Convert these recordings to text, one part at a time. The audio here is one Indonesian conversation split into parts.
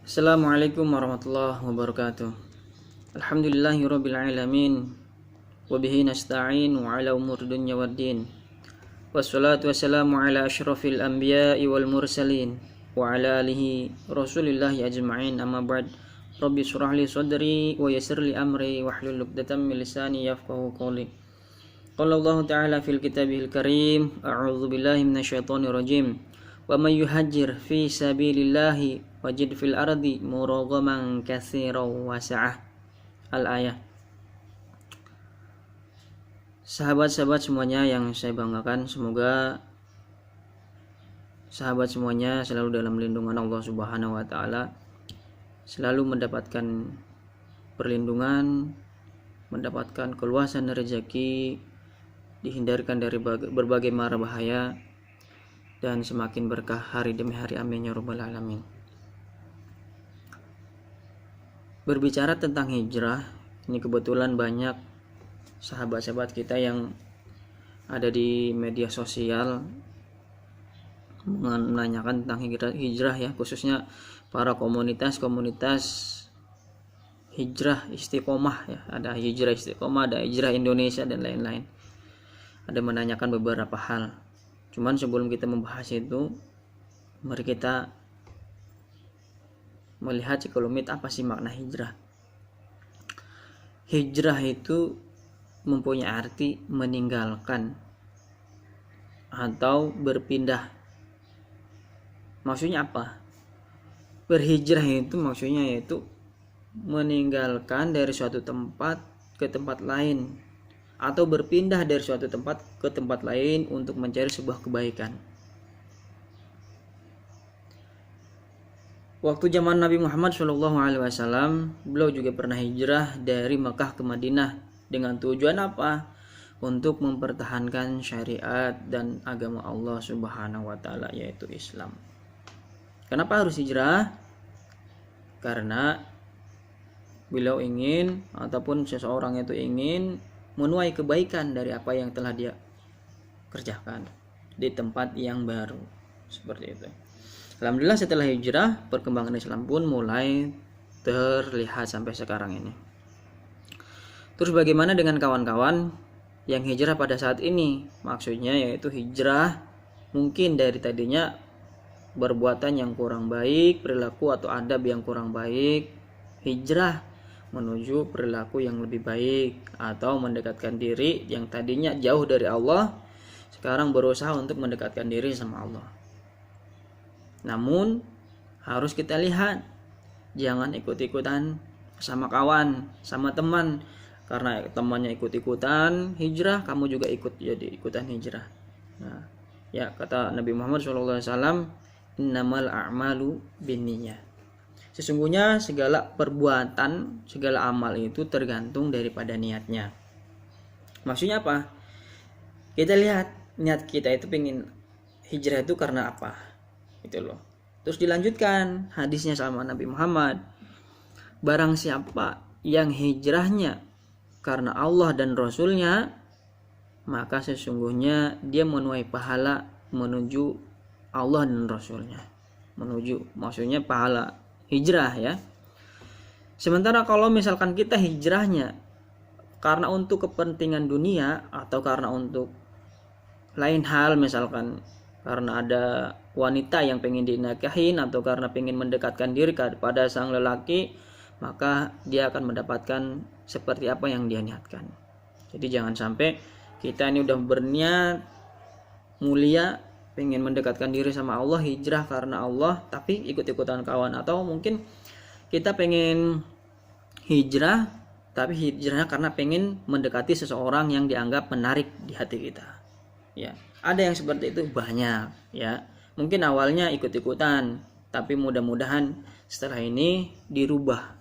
Assalamualaikum warahmatullahi wabarakatuh. Alhamdulillahirabbil alamin wa bihi nasta'in wa ala umur dunya waddin. Wassalatu wassalamu ala asyrafil anbiya'i wal mursalin wa ala alihi rasulillahi ajma'in, amma ba'd. Rabbi shrah li sadri wa yassir li amri wahlul 'uqdatam min lisani yafqahu qawli. Qala Allah ta'ala fil kitabihil karim, a'udzu billahi minasyaitonir rajim. Wa may yuhajjir fi sabilillahi wajid fil ardi muragaman katsiran wasa'ah. Al-ayah. Sahabat-sahabat semuanya yang saya banggakan, semoga sahabat semuanya selalu dalam lindungan Allah Subhanahu wa taala, selalu mendapatkan perlindungan, mendapatkan keluasan rezeki, dihindarkan dari berbagai mara bahaya, dan semakin berkah hari demi hari, amin ya rabbal alamin. Berbicara tentang hijrah, ini kebetulan banyak sahabat-sahabat kita yang ada di media sosial menanyakan tentang hijrah ya, khususnya para komunitas hijrah istiqomah ya. Ada hijrah istiqomah, ada hijrah Indonesia dan lain-lain. Ada menanyakan beberapa hal. Cuman sebelum kita membahas itu, mari kita melihat sekelumit apa sih makna hijrah. Hijrah itu mempunyai arti meninggalkan atau berpindah. Maksudnya apa? Berhijrah itu maksudnya yaitu meninggalkan dari suatu tempat ke tempat lain, atau berpindah dari suatu tempat ke tempat lain untuk mencari sebuah kebaikan. Waktu zaman Nabi Muhammad SAW, beliau juga pernah hijrah dari Mekah ke Madinah dengan tujuan apa? Untuk mempertahankan syariat dan agama Allah Subhanahu wa taala, yaitu Islam. Kenapa harus hijrah? Karena beliau ingin, ataupun seseorang itu ingin menuai kebaikan dari apa yang telah dia kerjakan di tempat yang baru, seperti itu. Alhamdulillah setelah hijrah, perkembangan Islam pun mulai terlihat sampai sekarang ini. Terus bagaimana dengan kawan-kawan yang hijrah pada saat ini? Maksudnya yaitu hijrah mungkin dari tadinya perbuatan yang kurang baik, perilaku atau adab yang kurang baik, hijrah menuju perilaku yang lebih baik, atau mendekatkan diri yang tadinya jauh dari Allah, sekarang berusaha untuk mendekatkan diri sama Allah. Namun harus kita lihat, jangan ikut-ikutan sama kawan, sama teman. Karena temannya ikut-ikutan hijrah, kamu juga ikutan hijrah. Nah, ya kata Nabi Muhammad SAW, innamal a'malu binniyah. Sesungguhnya segala perbuatan, segala amal itu tergantung daripada niatnya. Maksudnya apa? Kita lihat niat kita itu pengen hijrah itu karena apa, itu loh. Terus dilanjutkan hadisnya sama Nabi Muhammad, barang siapa yang hijrahnya karena Allah dan Rasulnya, maka sesungguhnya dia menuai pahala menuju Allah dan Rasulnya. Menuju, maksudnya pahala hijrah ya. Sementara kalau misalkan kita hijrahnya karena untuk kepentingan dunia, atau karena untuk lain hal, misalkan karena ada wanita yang pengen dinikahin, atau karena pengen mendekatkan diri kepada sang lelaki, maka dia akan mendapatkan seperti apa yang dia niatkan. Jadi jangan sampai kita ini udah berniat mulia, pengen mendekatkan diri sama Allah, hijrah karena Allah, tapi ikut-ikutan kawan. Atau mungkin kita pengen hijrah, tapi hijrahnya karena pengen mendekati seseorang yang dianggap menarik di hati kita. Ya, ada yang seperti itu banyak ya. Mungkin awalnya ikut-ikutan, tapi mudah-mudahan setelah ini dirubah.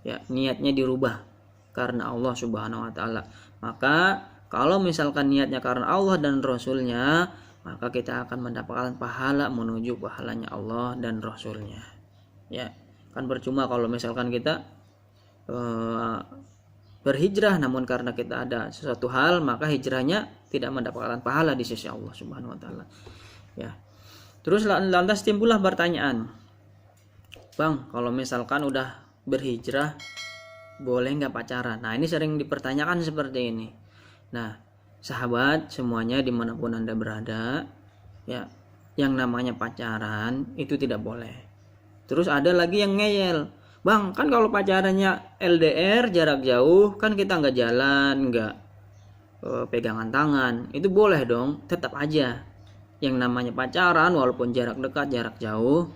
Ya, niatnya dirubah karena Allah Subhanahu wa taala. Maka kalau misalkan niatnya karena Allah dan Rasulnya, maka kita akan mendapatkan pahala menuju pahalanya Allah dan Rasulnya. Ya, kan percuma kalau misalkan kita berhijrah namun karena kita ada sesuatu hal, maka hijrahnya tidak mendapatkan pahala di sisi Allah Subhanahu wa taala. Ya. Terus lantas timbullah pertanyaan, Bang, kalau misalkan udah berhijrah boleh nggak pacaran? Nah, ini sering dipertanyakan seperti ini. Nah, sahabat semuanya dimanapun Anda berada, ya, yang namanya pacaran itu tidak boleh. Terus ada lagi yang ngeyel, bang, kan kalau pacarannya LDR jarak jauh, kan kita nggak jalan, nggak pegangan tangan, itu boleh dong. Tetap aja yang namanya pacaran walaupun jarak dekat jarak jauh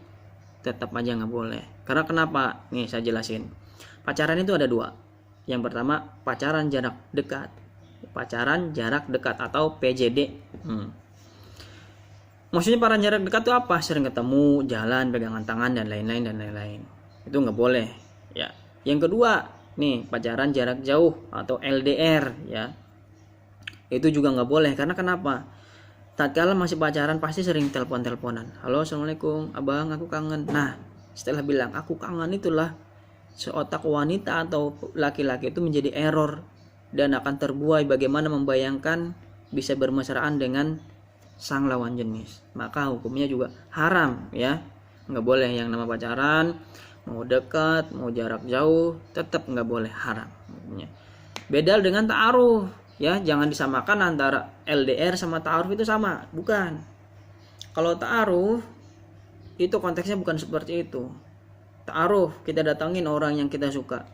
tetap aja nggak boleh. Karena kenapa? Nih saya jelasin. Pacaran itu ada dua. Yang pertama pacaran jarak dekat, pacaran jarak dekat atau PJD. Maksudnya pacaran jarak dekat itu apa? Sering ketemu, jalan, pegangan tangan dan lain-lain. Itu nggak boleh. Ya. Yang kedua, nih pacaran jarak jauh atau LDR, ya. Itu juga nggak boleh. Karena kenapa? Tatkala masih pacaran pasti sering telepon-teleponan. Halo, assalamualaikum, abang, aku kangen. Nah, setelah bilang aku kangen, itulah seotak wanita atau laki-laki itu menjadi error dan akan terbuai bagaimana membayangkan bisa bermesraan dengan sang lawan jenis. Maka hukumnya juga haram, ya. Nggak boleh yang nama pacaran, mau dekat, mau jarak jauh, tetap nggak boleh, haram. Beda dengan ta'aruf. Ya, jangan disamakan antara LDR sama ta'aruf, itu sama, bukan. Kalau ta'aruf itu konteksnya bukan seperti itu. Ta'aruf, kita datangin orang yang kita suka,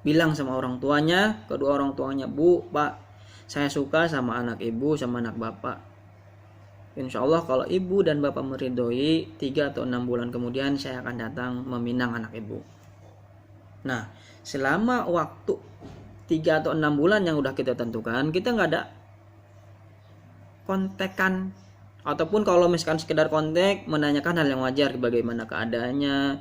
bilang sama orang tuanya, kedua orang tuanya, bu, pak, saya suka sama anak ibu, sama anak bapak. Insya Allah kalau ibu dan bapak meridhoi, 3 atau 6 bulan kemudian saya akan datang meminang anak ibu. Nah, selama waktu 3 atau 6 bulan yang udah kita tentukan, kita nggak ada kontekan, ataupun kalau misalkan sekedar kontak, menanyakan hal yang wajar, bagaimana keadaannya,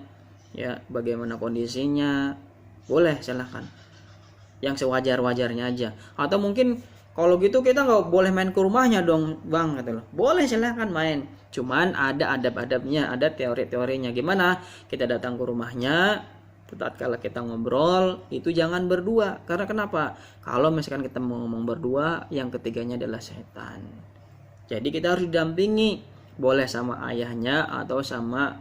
ya, bagaimana kondisinya, boleh, silahkan, yang sewajar-wajarnya aja. Atau mungkin kalau gitu kita nggak boleh main ke rumahnya dong, bang, gitu loh. Boleh, silahkan main, cuman ada adab-adabnya, ada teori-teorinya. Gimana kita datang ke rumahnya? Tatkala kita ngobrol itu jangan berdua. Karena kenapa? Kalau misalkan kita mau ngomong berdua, yang ketiganya adalah setan. Jadi kita harus didampingi, boleh sama ayahnya atau sama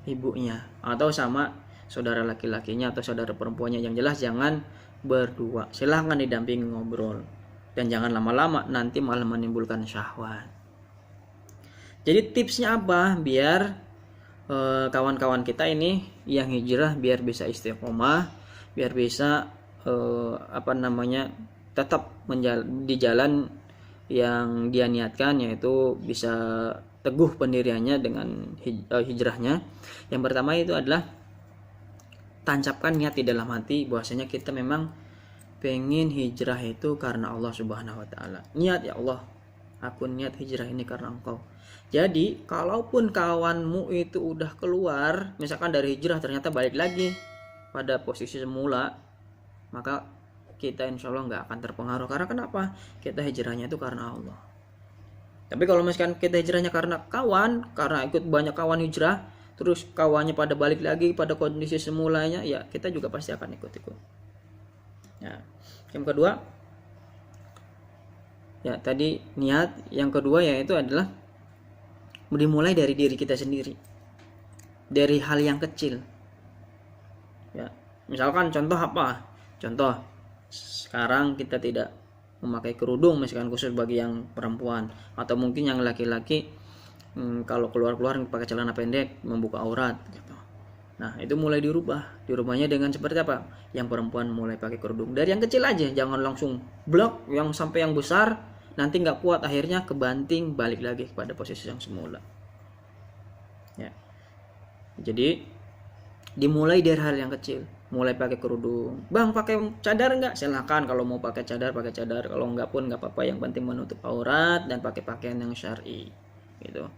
ibunya atau sama saudara laki-lakinya atau saudara perempuannya. Yang jelas jangan berdua. Silahkan didampingi ngobrol dan jangan lama-lama, nanti malah menimbulkan syahwat. Jadi tipsnya apa? Biar kawan-kawan kita ini yang hijrah biar bisa istiqomah, biar bisa tetap di jalan yang dia niatkan, yaitu bisa teguh pendiriannya dengan hijrahnya. Yang pertama itu adalah tancapkan niat di dalam hati bahwasanya kita memang pengen hijrah itu karena Allah Subhanahu wa taala. Niat, ya Allah, aku niat hijrah ini karena Engkau. Jadi kalaupun kawanmu itu udah keluar misalkan dari hijrah, ternyata balik lagi pada posisi semula, maka kita insya Allah nggak akan terpengaruh. Karena kenapa? Kita hijrahnya itu karena Allah. Tapi kalau misalkan kita hijrahnya karena kawan, karena ikut banyak kawan hijrah, terus kawannya pada balik lagi pada kondisi semulanya, ya kita juga pasti akan ikut-ikut. Ya. Yang kedua, ya tadi niat. Yang kedua yaitu adalah dimulai dari diri kita sendiri, dari hal yang kecil. Ya, misalkan contoh apa? Contoh sekarang kita tidak memakai kerudung, misalkan khusus bagi yang perempuan, atau mungkin yang laki-laki kalau keluar-keluar pakai celana pendek membuka aurat gitu. Nah, itu mulai dirubahnya dengan seperti apa? Yang perempuan mulai pakai kerudung dari yang kecil aja, jangan langsung blok yang sampai yang besar. Nanti nggak kuat, akhirnya kebanting, balik lagi kepada posisi yang semula. Ya. Jadi dimulai dari hal yang kecil, mulai pakai kerudung. Bang, pakai cadar nggak? Silahkan, kalau mau pakai cadar, kalau nggak pun nggak apa-apa. Yang penting menutup aurat dan pakai pakaian yang syar'i, gitu.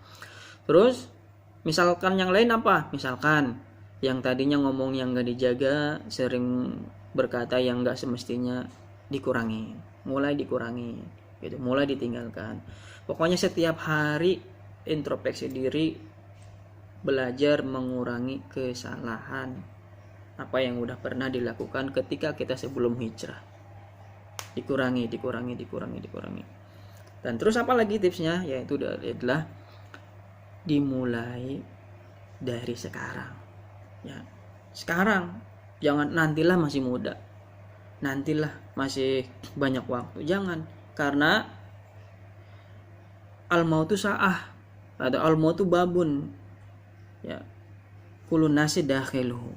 Terus misalkan yang lain apa? Misalkan yang tadinya ngomong yang nggak dijaga, sering berkata yang nggak semestinya, dikurangi, mulai dikurangi. Gitu, mulai ditinggalkan. Pokoknya setiap hari introspeksi diri, belajar mengurangi kesalahan apa yang udah pernah dilakukan ketika kita sebelum hijrah. Dikurangi. Dan terus apa lagi tipsnya? Yaitu adalah dimulai dari sekarang. Ya, sekarang, jangan nantilah masih muda, nantilah masih banyak waktu, jangan. Karena al-mautu sa'ah atau al-mautu babun, ya, kulun nasi dakhiluhu.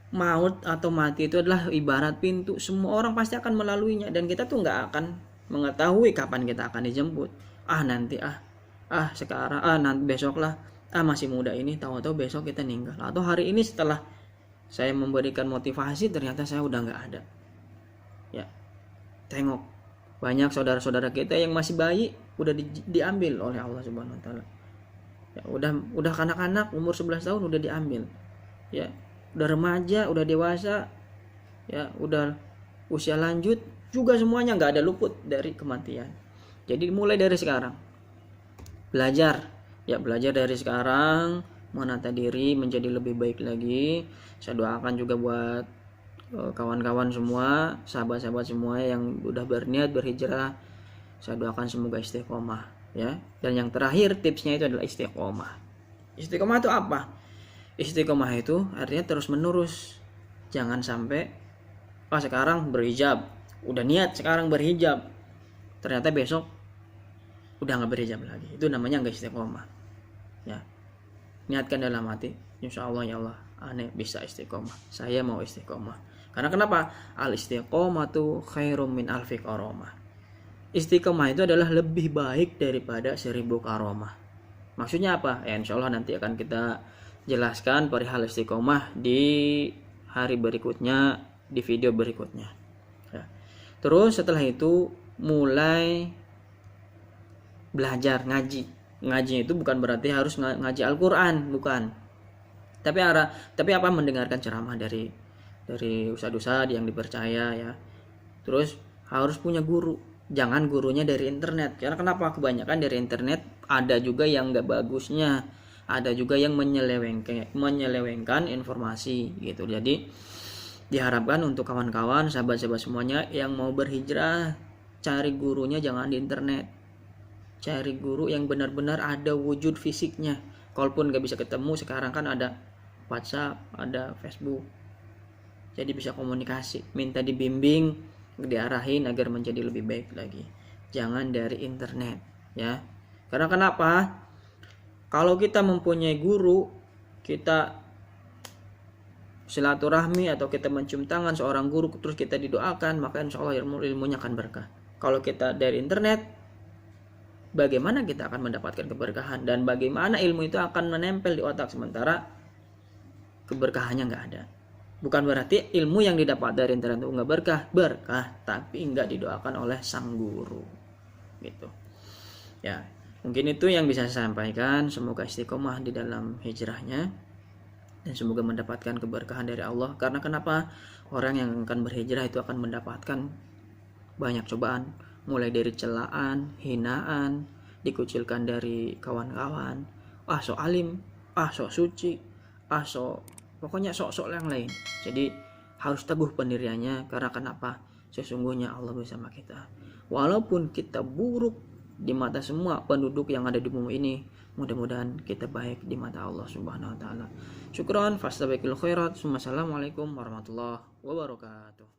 Maut atau mati itu adalah ibarat pintu, semua orang pasti akan melaluinya, dan kita tuh nggak akan mengetahui kapan kita akan dijemput. Nanti sekarang, nanti besok lah, masih muda ini, tahu-tahu besok kita meninggal, atau hari ini setelah saya memberikan motivasi ternyata saya udah nggak ada. Ya, tengok banyak saudara-saudara kita yang masih bayi udah diambil oleh Allah Subhanahu Wa Taala. Ya, udah kanak-kanak umur 11 tahun udah diambil. Ya, udah remaja, udah dewasa, ya udah usia lanjut juga, semuanya nggak ada luput dari kematian. Jadi mulai dari sekarang belajar dari sekarang menata diri menjadi lebih baik lagi. Saya doakan juga buat kawan-kawan semua, sahabat-sahabat semua yang udah berniat berhijrah, saya doakan semoga istiqomah, ya. Dan yang terakhir tipsnya itu adalah istiqomah. Istiqomah itu apa? Istiqomah itu artinya terus menerus. Jangan sampai sekarang berhijab, udah niat sekarang berhijab, ternyata besok udah nggak berhijab lagi. Itu namanya nggak istiqomah. Ya, niatkan dalam hati, insya Allah ya Allah, aneh bisa istiqomah. Saya mau istiqomah. Karena kenapa? Al istiqomatu khairum min alfi karomah. Istiqomah itu adalah lebih baik daripada 1000 karomah. Maksudnya apa? Insya Allah nanti akan kita jelaskan perihal istiqomah di hari berikutnya, di video berikutnya. Ya. Terus setelah itu mulai belajar ngaji. Ngaji itu bukan berarti harus ngaji Al-Quran, bukan. Tapi apa, mendengarkan ceramah dari ustadz-ustadz yang dipercaya, ya. Terus harus punya guru. Jangan gurunya dari internet. Karena kenapa? Kebanyakan dari internet ada juga yang nggak bagusnya, ada juga yang menyelewengkan informasi gitu. Jadi diharapkan untuk kawan-kawan, sahabat-sahabat semuanya yang mau berhijrah, cari gurunya jangan di internet. Cari guru yang benar-benar ada wujud fisiknya. Kalaupun nggak bisa ketemu, sekarang kan ada WhatsApp, ada Facebook. Jadi bisa komunikasi, minta dibimbing, diarahin agar menjadi lebih baik lagi. Jangan dari internet, ya. Karena kenapa? Kalau kita mempunyai guru, kita silaturahmi atau kita mencium tangan seorang guru terus kita didoakan, maka insya Allah ilmunya akan berkah. Kalau kita dari internet, bagaimana kita akan mendapatkan keberkahan, dan bagaimana ilmu itu akan menempel di otak sementara keberkahannya nggak ada. Bukan berarti ilmu yang didapat dari internet itu nggak berkah, tapi nggak didoakan oleh sang guru, gitu. Ya, mungkin itu yang bisa saya sampaikan. Semoga istiqomah di dalam hijrahnya dan semoga mendapatkan keberkahan dari Allah. Karena kenapa? Orang yang akan berhijrah itu akan mendapatkan banyak cobaan, mulai dari celaan, hinaan, dikucilkan dari kawan-kawan, sok alim, sok suci, pokoknya sok-sok yang lain. Jadi harus teguh pendiriannya. Karena kenapa? Sesungguhnya Allah bersama kita. Walaupun kita buruk di mata semua penduduk yang ada di bumi ini, mudah-mudahan kita baik di mata Allah Subhanahu Wa Taala. Syukran, fastabiqul khairat. Wassalamualaikum warahmatullahi wabarakatuh.